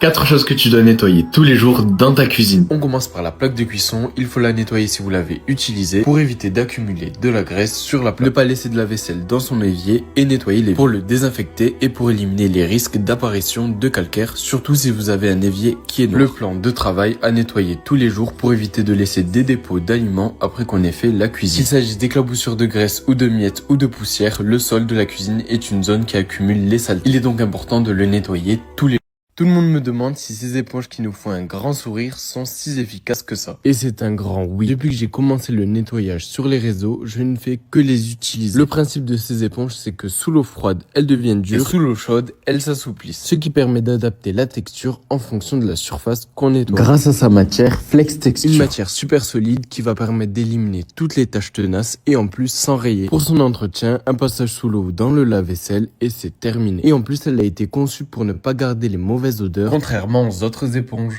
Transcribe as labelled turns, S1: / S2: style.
S1: 4 choses que tu dois nettoyer tous les jours dans ta cuisine.
S2: On commence par la plaque de cuisson, il faut la nettoyer si vous l'avez utilisée pour éviter d'accumuler de la graisse sur la plaque. Ne pas laisser de la vaisselle dans son évier et nettoyer l'évier pour le désinfecter et pour éliminer les risques d'apparition de calcaire, surtout si vous avez un évier qui est noir. Le plan de travail à nettoyer tous les jours pour éviter de laisser des dépôts d'aliments après qu'on ait fait la cuisine. Qu'il s'agisse d'éclaboussures de graisse ou de miettes ou de poussière, le sol de la cuisine est une zone qui accumule les saletés. Il est donc important de le nettoyer tous les jours. Tout le monde me demande si ces éponges qui nous font un grand sourire sont si efficaces que ça. Et c'est un grand oui. Depuis que j'ai commencé le nettoyage sur les réseaux, je ne fais que les utiliser. Le principe de ces éponges, c'est que sous l'eau froide, elles deviennent dures, et sous l'eau chaude, elles s'assouplissent. Ce qui permet d'adapter la texture en fonction de la surface qu'on nettoie.
S1: Grâce à sa matière Flex Texture.
S2: Une matière super solide qui va permettre d'éliminer toutes les taches tenaces et en plus sans rayer. Pour son entretien, un passage sous l'eau dans le lave-vaisselle et c'est terminé. Et en plus, elle a été conçue pour ne pas garder les mauvaises odeurs, contrairement aux autres éponges.